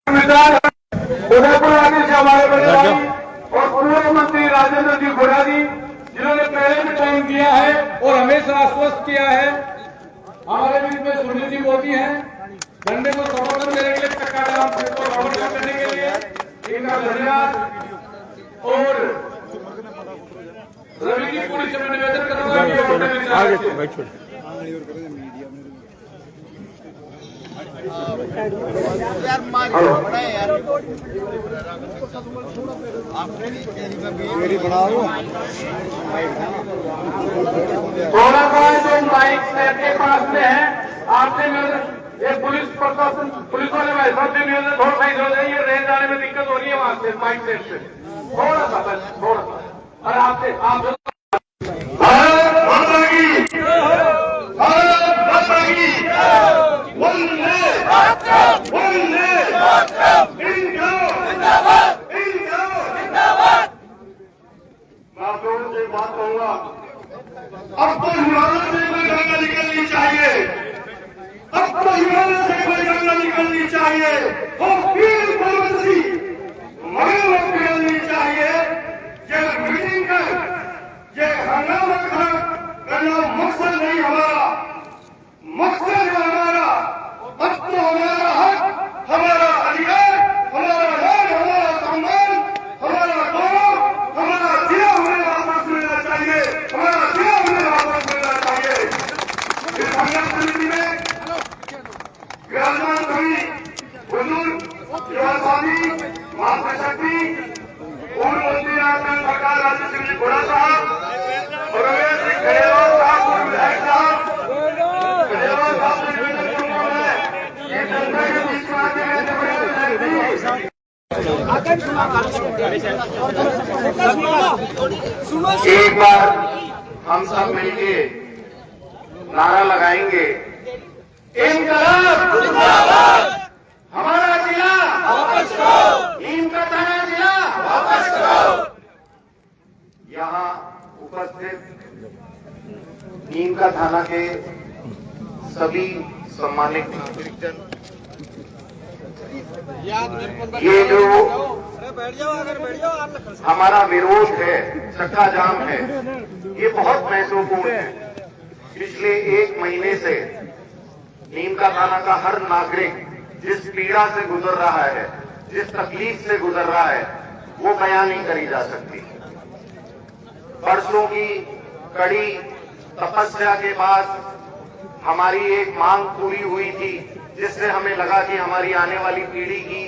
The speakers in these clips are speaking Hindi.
उदयपुर आने से हमारे बड़े भाई और पूर्व मंत्री राजेंद्र जी गोड़ा जी, जिन्होंने पहले भी टाइम दिया है और हमेशा आश्वस्त किया है। हमारे बीच में सुनील जी मोदी हैं, धरने को समर्थन देने के लिए, चक्काजाम को समर्थन करने के लिए इनका धन्यवाद। और रवि जी पुलिस से मैं निवेदन करूंगा कि थोड़ा सा जो माइक सेट के पास में है, आपसे ये पुलिस प्रशासन, पुलिस वाले भाई साहब से निवेदन थोड़ा सा इधर हो जाइए, ये रेल जाने में दिक्कत हो रही है वहां से माइक सेट से, थोड़ा सा बस, थोड़ा सा। और आपसे आप बात कहूंगा, अब तो हिमालय से कोई गंगा निकलनी चाहिए, अब तो हिमालय से कोई गंगा निकलनी चाहिए, और पीर परवती मगर निकलनी चाहिए। ये मीटिंग कर, ये हंगामा करना मकसद नहीं हमारा, मकसद है हमारा अब तो हमारा हक, हमारा अधिकार, हमारा मान, हमारा सम्मान, हमारा गौरव, हमारा जिला हमें वापस मिलना चाहिए, हमारा जिला हमें वापस मिलना चाहिए। इस संघर्ष समिति में विराजमान सभी बुजुर्ग, युवा स्वामी, महाशक्ति, पूर्व मंत्री राजस्थान सरकार राज्य श्री घोड़ा साहब, और रमेश सिंह खड़ेवाल साहब, पूर्व विधायक साहब, खड़ेवाल साहब से निवेदन करूंगा मैं, ये जनता के बीच में आके रहने बड़े एक बार हम सब मिलके नारा लगाएंगे, इनकलाब जिंदाबाद, हमारा जिला वापस करो, नीम का थाना जिला वापस करो। यहाँ उपस्थित नीम का थाना के सभी सम्मानित नागरिकजन, ये जो हमारा विरोध है, चक्का जाम है, ये बहुत महत्वपूर्ण है। पिछले 1 महीने से नीम का थाना का हर नागरिक जिस पीड़ा से गुजर रहा है, जिस तकलीफ से गुजर रहा है, वो बयान नहीं करी जा सकती। बरसों की कड़ी तपस्या के बाद हमारी एक मांग पूरी हुई थी, जिससे हमें लगा कि हमारी आने वाली पीढ़ी की,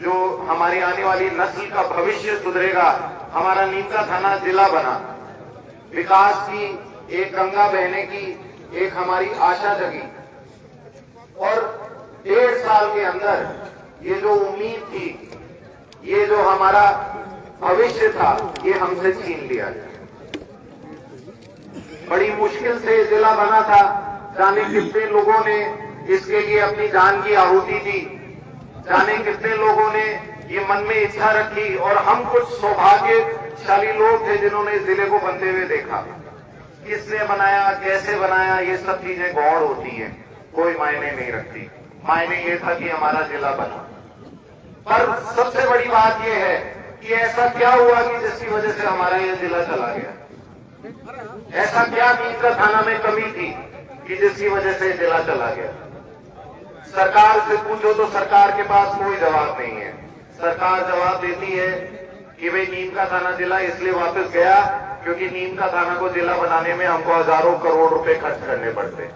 जो हमारी आने वाली नस्ल का भविष्य सुधरेगा। हमारा नीम का थाना जिला बना, विकास की एक गंगा बहने की एक हमारी आशा जगी, और 1.5 साल के अंदर ये जो उम्मीद थी, ये जो हमारा भविष्य था, ये हमसे छीन लिया गया। बड़ी मुश्किल से जिला बना था, जाने कितने लोगों ने इसके लिए अपनी जान की आहुति दी, जाने कितने लोगों ने ये मन में इच्छा रखी, और हम कुछ सौभाग्यशाली लोग थे जिन्होंने इस जिले को बनते हुए देखा। किसने बनाया, कैसे बनाया, ये सब चीजें गौड़ होती हैं, कोई मायने नहीं रखती। मायने ये था कि हमारा जिला बना। पर सबसे बड़ी बात ये है कि ऐसा क्या हुआ कि जिसकी वजह से हमारा ये जिला चला गया? ऐसा क्या नीम का थाना में कमी थी कि जिसकी वजह से जिला चला गया? सरकार से पूछो तो सरकार के पास कोई जवाब नहीं है। सरकार जवाब देती है कि भाई नीम का थाना जिला इसलिए वापस गया क्योंकि नीम का थाना को जिला बनाने में हमको हजारों करोड़ रुपए खर्च करने पड़ते।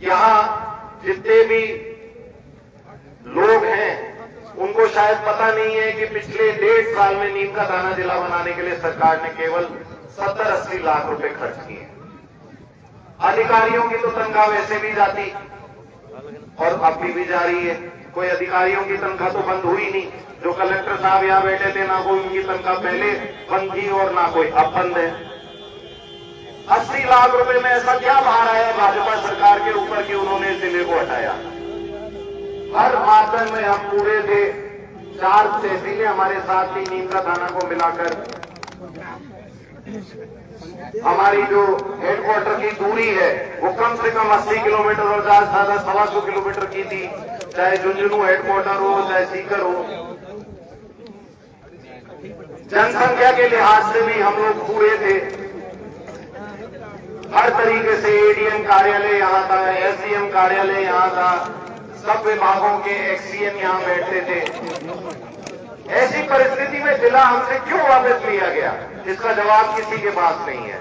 यहाँ जितने भी लोग हैं उनको शायद पता नहीं है कि पिछले 1.5 साल में नीम का थाना जिला बनाने के लिए सरकार ने केवल 70-80 लाख रुपए खर्च किए। अधिकारियों की तो तनख्वाह वैसे भी जाती और अभी भी जा रही है। कोई अधिकारियों की तनख्वाह तो बंद हुई नहीं। जो कलेक्टर साहब यहाँ बैठे थे, ना कोई उनकी तनख्वाह पहले बंद थी और ना कोई अब बंद है। 80 लाख रुपए में ऐसा क्या भार आया भाजपा सरकार के ऊपर कि उन्होंने इस जिले को हटाया? हर मापदंड में हम पूरे थे। 4 तहसीलें हमारे साथ थी नीम का थाना को मिलाकर। हमारी जो हेडक्वार्टर की दूरी है वो कम से कम 80 किलोमीटर और ज्यादा 125 किलोमीटर की थी। चाहे झुंझुनू हेडक्वार्टर हो, चाहे सीकर हो। जनसंख्या के लिहाज से भी हम लोग पूरे थे। हर तरीके से एडीएम कार्यालय यहाँ था, एसडीएम कार्यालय यहाँ था, सब विभागों के एक्सीएम यहाँ बैठते थे। ऐसी परिस्थिति में जिला हमसे क्यों वापस लिया गया, इसका जवाब किसी के पास नहीं है।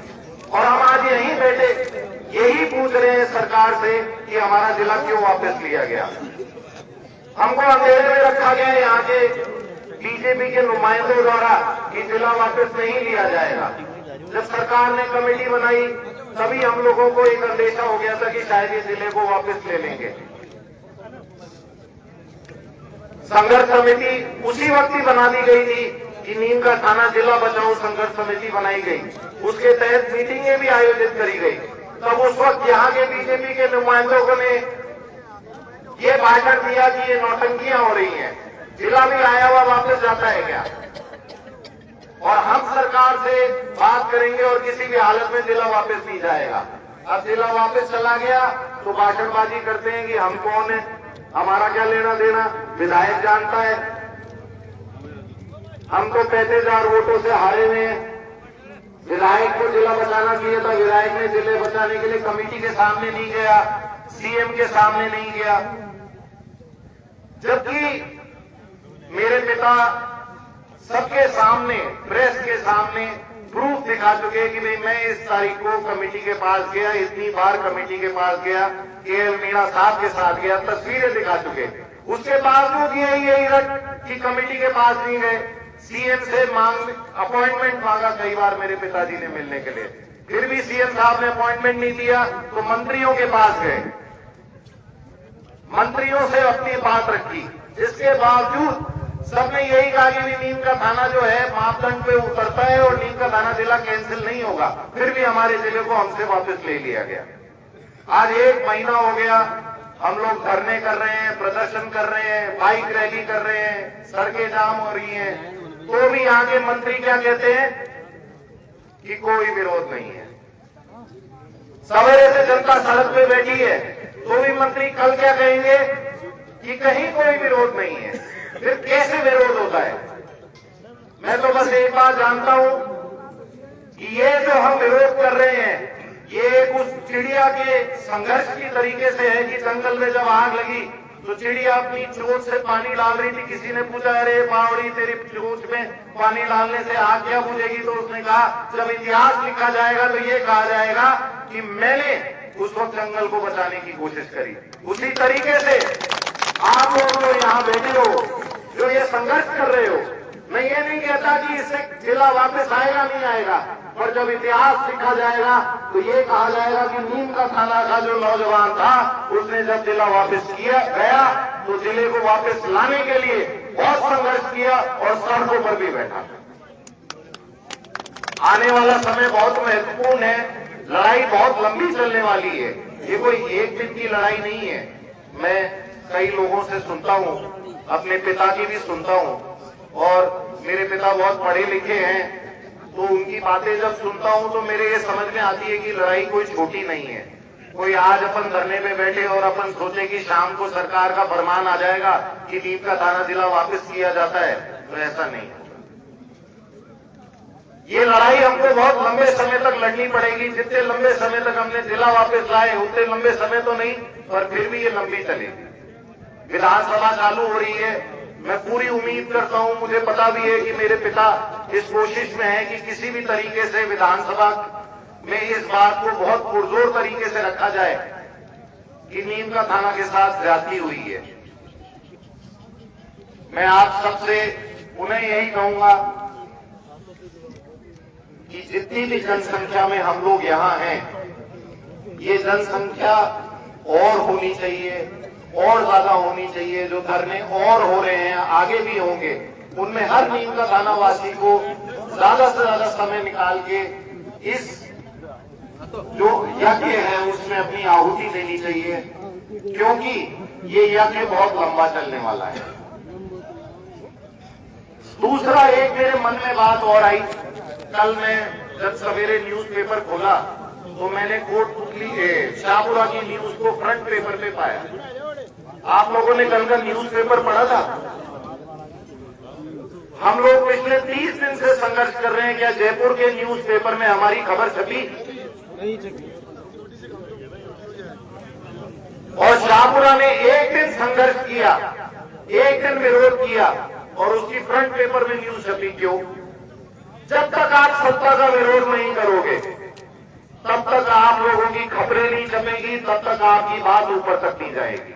और हम आज यहीं बैठे यही पूछ रहे हैं सरकार से कि हमारा जिला क्यों वापस लिया गया। हमको अंधेरे में रखा गया यहाँ के बीजेपी के नुमाइंदों द्वारा कि जिला वापस नहीं लिया जाएगा। जब सरकार ने कमेटी बनाई तभी हम लोगों को एक अंदेशा हो गया था कि शायद ये जिले को वापस ले लेंगे। संघर्ष समिति उसी वक्त ही बना दी गई थी कि नीम का थाना जिला बचाओ संघर्ष समिति बनाई गई, उसके तहत मीटिंगें भी आयोजित करी गई। तब उस वक्त यहाँ के बीजेपी के नुमाइंदों ने ये भाषण दिया कि ये नौटंकियां हो रही हैं, जिला भी आया हुआ वापस जाता है क्या, और हम सरकार से बात करेंगे और किसी भी हालत में जिला वापस नहीं जाएगा। अब जिला वापस चला गया तो भाषणबाजी करते हैं कि हम कौन है, हमारा क्या लेना देना, विधायक जानता है। हम तो 35,000 वोटों से हारे हुए हैं। विधायक को जिला बचाना चाहिए था, विधायक ने जिले बचाने के लिए कमेटी के सामने नहीं गया, सीएम के सामने नहीं गया। जबकि मेरे पिता सबके सामने, प्रेस के सामने प्रूफ दिखा चुके कि नहीं, मैं इस तारीख को कमेटी के पास गया, इतनी बार कमेटी के पास गया, केएल मीणा साहब के साथ गया, तस्वीरें दिखा चुके। उसके बावजूद ये रट कि कमेटी के पास नहीं गए। सीएम से अपॉइंटमेंट मांगा कई बार मेरे पिताजी ने मिलने के लिए, फिर भी सीएम साहब ने अपॉइंटमेंट नहीं दिया, तो मंत्रियों के पास गए, मंत्रियों से अपनी बात रखी। जिसके बावजूद सबने यही कहा कि नीम का थाना जो है मापदंड पे उतरता है और नीम का थाना जिला कैंसिल नहीं होगा, फिर भी हमारे जिले को हमसे वापस ले लिया गया। आज 1 महीना हो गया, हम लोग धरने कर रहे हैं, प्रदर्शन कर रहे हैं, बाइक रैली कर रहे हैं, सड़कें जाम हो रही हैं, तो भी यहाँ के मंत्री क्या कहते हैं कि कोई विरोध नहीं है। सवेरे से जनता सड़क पे बैठी है तो भी मंत्री कल क्या कहेंगे कि कहीं कोई विरोध नहीं है। फिर कैसे विरोध होता है? मैं तो बस एक बात जानता हूं कि ये जो हम विरोध कर रहे हैं ये उस चिड़िया के संघर्ष की तरीके से है कि जंगल में जब आग लगी तो चिड़िया अपनी चोंच से पानी डाल रही थी, किसी ने पूछा अरे बावड़ी तेरी चोंच में पानी डालने से आग क्या बुझेगी, तो उसने कहा जब इतिहास लिखा जाएगा तो ये कहा जाएगा कि मैंने उस वक्त जंगल को बचाने की कोशिश करी। उसी तरीके से आप लोग जो यहाँ बैठे हो, जो ये संघर्ष कर रहे हो, मैं ये नहीं कहता कि इससे जिला वापस आएगा नहीं आएगा, पर जब इतिहास लिखा जाएगा तो ये कहा जाएगा कि नीम का थाना का जो नौजवान था उसने जब जिला वापस किया गया तो जिले को वापस लाने के लिए बहुत संघर्ष किया और सड़कों पर भी बैठा। आने वाला समय बहुत महत्वपूर्ण है, लड़ाई बहुत लंबी चलने वाली है, ये कोई एक दिन की लड़ाई नहीं है। मैं कई लोगों से सुनता हूँ, अपने पिता की भी सुनता हूँ, और मेरे पिता बहुत पढ़े लिखे हैं, तो उनकी बातें जब सुनता हूं तो मेरे ये समझ में आती है कि लड़ाई कोई छोटी नहीं है। कोई आज अपन धरने पे बैठे और अपन सोचे कि शाम को सरकार का फरमान आ जाएगा कि नीम का थाना जिला वापस किया जाता है, तो ऐसा नहीं है। ये लड़ाई हमको बहुत लंबे समय तक लड़नी पड़ेगी। जितने लंबे समय तक हमने जिला वापस लाए उतने लंबे समय तो नहीं, पर फिर भी ये लंबी चलेगी। विधानसभा चालू हो रही है, मैं पूरी उम्मीद करता हूं, मुझे पता भी है कि मेरे पिता इस कोशिश में है कि किसी भी तरीके से विधानसभा में इस बात को बहुत पुरजोर तरीके से रखा जाए कि नीम का थाना के साथ ज्यादती हुई है। मैं आप सबसे उन्हें यही कहूंगा कि जितनी भी जनसंख्या में हम लोग यहां हैं, ये जनसंख्या और होनी चाहिए, और ज्यादा होनी चाहिए। जो धरने और हो रहे हैं, आगे भी होंगे, उनमें हर नीम का थाना वासी को ज्यादा से ज्यादा समय निकाल के इस जो यज्ञ है उसमें अपनी आहुति देनी चाहिए, क्योंकि ये यज्ञ बहुत लंबा चलने वाला है। दूसरा एक मेरे मन में बात और आई, कल मैं जब सवेरे न्यूज़पेपर खोला तो मैंने कोटपुतली शाहपुरा की न्यूज को फ्रंट पेपर पे पाया। आप लोगों ने कल का न्यूज़पेपर पढ़ा था? हम लोग पिछले 30 दिन से संघर्ष कर रहे हैं। क्या जयपुर के न्यूज़पेपर में हमारी खबर छपी? और शाहपुरा ने एक दिन संघर्ष किया, एक दिन विरोध किया और उसकी फ्रंट पेपर में न्यूज छपी। क्यों? जब तक आप सत्ता का विरोध नहीं करोगे तब तक आप लोगों की खबरें नहीं छपेगी, तब तक आपकी बात ऊपर तक नहीं जाएगी।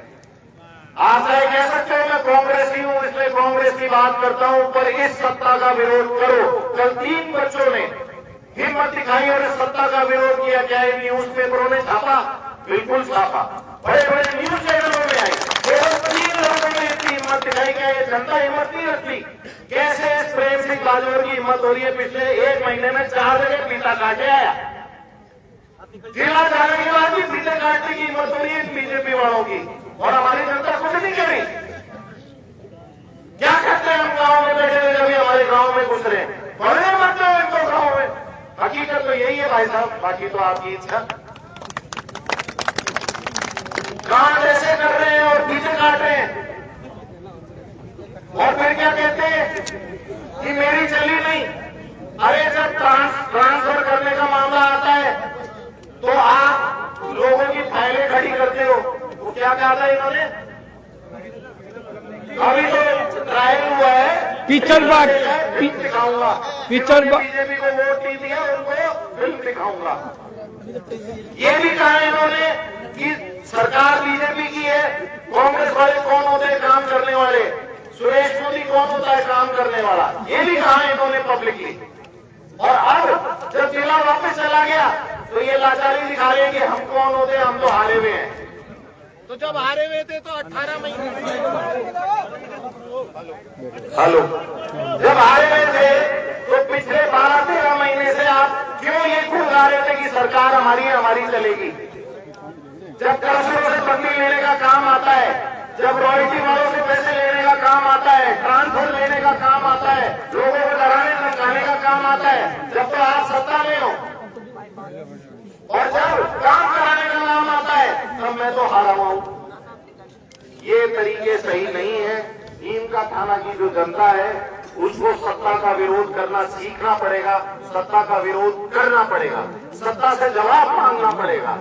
आप चाहे कह सकते हो मैं कांग्रेसी हूं इसलिए कांग्रेस की बात करता हूं, पर इस सत्ता का विरोध करो। कल 3 बच्चों ने हिम्मत दिखाई और इस सत्ता का विरोध किया। क्या ये न्यूज पेपरों ने छापा? बिल्कुल छापा, बड़े बड़े न्यूज चैनलों में आई। केवल 3 लोगों ने इतनी हिम्मत दिखाई। क्या ये जनता हिम्मत नहीं रखती? कैसे इस प्रेम सिंह बाजवा की हिम्मत हो रही है? पिछले 1 महीने में 4 जगह फीता काटे आया। जिला जाने के बाद भी फीते काटने की हिम्मत हो रही है बीजेपी वालों की, और हमारी जनता कुछ नहीं कर रही। क्या करते हैं हम गांव में बैठे हुए? जब हमारे गांव में घुस रहे हैं, बड़े मरते हो इनको गांव में। हकीकत तो यही है भाई साहब, बाकी तो आपकी इच्छा। काम ऐसे कर रहे हैं और फीते काट रहे हैं, और फिर क्या कहते हैं कि मेरी चली नहीं। अरे जब ट्रांसफर करने का मामला आता है तो आप लोगों की फाइलें खड़ी करते हो। वो क्या कहा था इन्होंने? अभी तो ट्रायल हुआ है, पिक्चर बात फिल्म दिखाऊंगा। बीजेपी को वोट नहीं दिया, उनको फिल्म दिखाऊंगा। ये भी कहा इन्होंने कि सरकार बीजेपी की है, कांग्रेस वाले कौन होते हैं काम करने वाले, सुरेश मोदी कौन होता है काम करने वाला। ये भी कहा इन्होंने पब्लिकली। और अब जब जिला वापस चला गया तो ये लाचारी दिखा रहे हैं कि हम कौन होते हैं, हम तो हारे हुए हैं। तो जब हारे हुए थे तो 18 महीने हेलो, जब हारे हुए थे तो पिछले 12-13 महीने से आप क्यों ये खूब गा रहे थे कि सरकार हमारी है, हमारी चलेगी? जब कर्जदारों से बदली लेने का काम आता है, जब रॉयल्टी वालों से पैसे लेने का काम आता है, ट्रांसफर लेने का काम आता है, लोगों को डराने धमकाने का काम आता है, जब तो आप सत्ता में हो। और जब काम कराने का नाम आता है तब मैं तो हारा हुआ हूं। ये तरीके सही नहीं है। नीम का थाना की जो जनता है उसको सत्ता का विरोध करना सीखना पड़ेगा, सत्ता का विरोध करना पड़ेगा, सत्ता से जवाब मांगना पड़ेगा।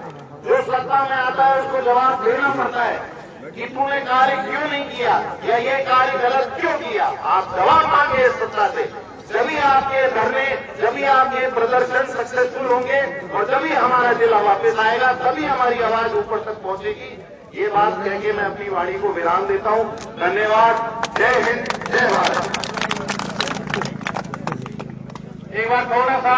जो सत्ता में आता है उसको जवाब देना पड़ता है कि तूने कार्य क्यों नहीं किया या ये कार्य गलत क्यों किया। आप जवाब मांगे इस सत्ता से, जभी आपके धरने, जभी आपके प्रदर्शन सक्सेसफुल होंगे और जभी हमारा जिला वापस आएगा, तभी हमारी आवाज ऊपर तक पहुंचेगी। ये बात कह के मैं अपनी वाणी को विराम देता हूं। धन्यवाद। जय हिंद, जय भारत। एक बार थोड़ा सा